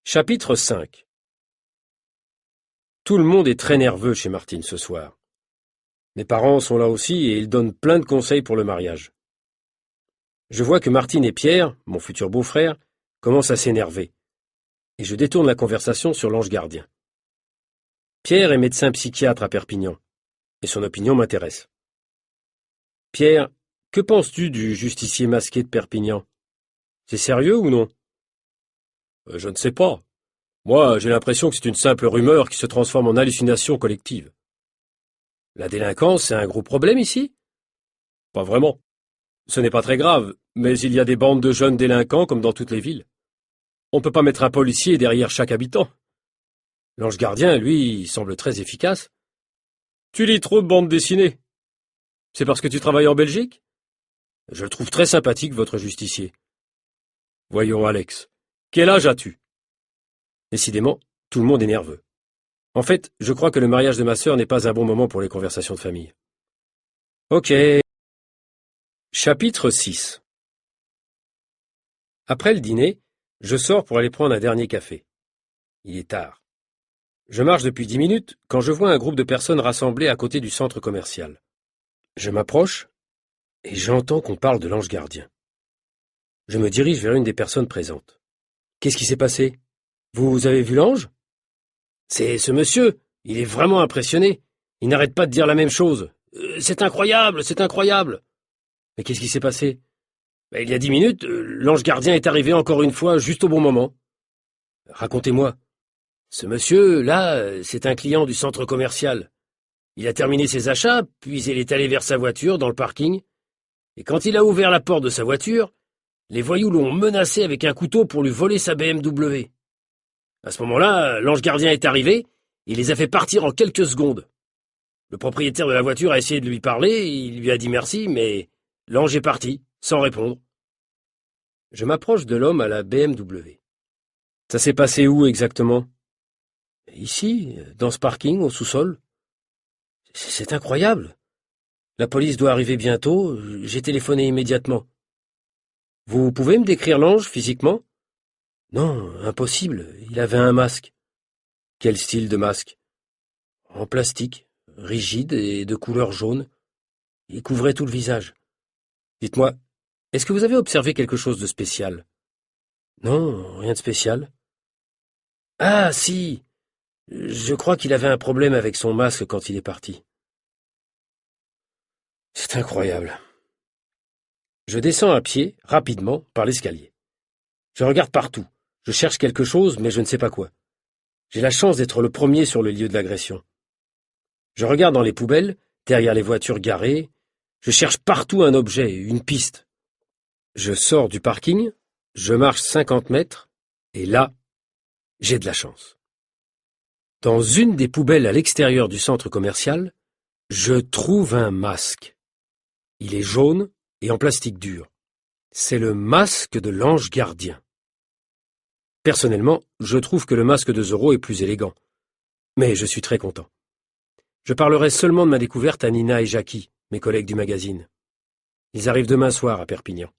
Chapitre 5. Tout le monde est très nerveux chez Martine ce soir. Mes parents sont là aussi et ils donnent plein de conseils pour le mariage. Je vois que Martine et Pierre, mon futur beau-frère, commencent à s'énerver. Et je détourne la conversation sur l'ange gardien. Pierre est médecin psychiatre à Perpignan, et son opinion m'intéresse. Pierre, que penses-tu du justicier masqué de Perpignan? C'est sérieux ou non? Je ne sais pas. Moi, j'ai l'impression que c'est une simple rumeur qui se transforme en hallucination collective. La délinquance, c'est un gros problème ici? Pas vraiment. Ce n'est pas très grave, mais il y a des bandes de jeunes délinquants comme dans toutes les villes. On ne peut pas mettre un policier derrière chaque habitant. L'ange gardien, lui, semble très efficace. Tu lis trop de bandes dessinées. C'est parce que tu travailles en Belgique? Je le trouve très sympathique, votre justicier. Voyons, Alex, quel âge as-tu? Décidément, tout le monde est nerveux. En fait, je crois que le mariage de ma sœur n'est pas un bon moment pour les conversations de famille. Ok. Chapitre 6. Après le dîner, je sors pour aller prendre un dernier café. Il est tard. Je marche depuis 10 minutes quand je vois un groupe de personnes rassemblées à côté du centre commercial. Je m'approche et j'entends qu'on parle de l'ange gardien. Je me dirige vers une des personnes présentes. Qu'est-ce qui s'est passé? Vous avez vu l'ange? C'est ce monsieur. Il est vraiment impressionné. Il n'arrête pas de dire la même chose. C'est incroyable, c'est incroyable. Mais qu'est-ce qui s'est passé? Il y a 10 minutes, l'ange gardien est arrivé encore une fois juste au bon moment. Racontez-moi. Ce monsieur, là, c'est un client du centre commercial. Il a terminé ses achats, puis il est allé vers sa voiture dans le parking. Et quand il a ouvert la porte de sa voiture, les voyous l'ont menacé avec un couteau pour lui voler sa BMW. À ce moment-là, l'ange gardien est arrivé, il les a fait partir en quelques secondes. Le propriétaire de la voiture a essayé de lui parler, il lui a dit merci, mais l'ange est parti, sans répondre. Je m'approche de l'homme à la BMW. Ça s'est passé où exactement? Ici, dans ce parking, au sous-sol. C'est incroyable. La police doit arriver bientôt, j'ai téléphoné immédiatement. Vous pouvez me décrire l'ange physiquement? Non, impossible, il avait un masque. Quel style de masque? En plastique, rigide et de couleur jaune. Il couvrait tout le visage. Dites-moi, est-ce que vous avez observé quelque chose de spécial? Non, rien de spécial. Ah, si! Je crois qu'il avait un problème avec son masque quand il est parti. C'est incroyable. Je descends à pied, rapidement, par l'escalier. Je regarde partout. Je cherche quelque chose, mais je ne sais pas quoi. J'ai la chance d'être le premier sur le lieu de l'agression. Je regarde dans les poubelles, derrière les voitures garées. Je cherche partout un objet, une piste. Je sors du parking, je marche 50 mètres, et là, j'ai de la chance. Dans une des poubelles à l'extérieur du centre commercial, je trouve un masque. Il est jaune et en plastique dur. C'est le masque de l'ange gardien. Personnellement, je trouve que le masque de Zorro est plus élégant. Mais je suis très content. Je parlerai seulement de ma découverte à Nina et Jackie, mes collègues du magazine. Ils arrivent demain soir à Perpignan.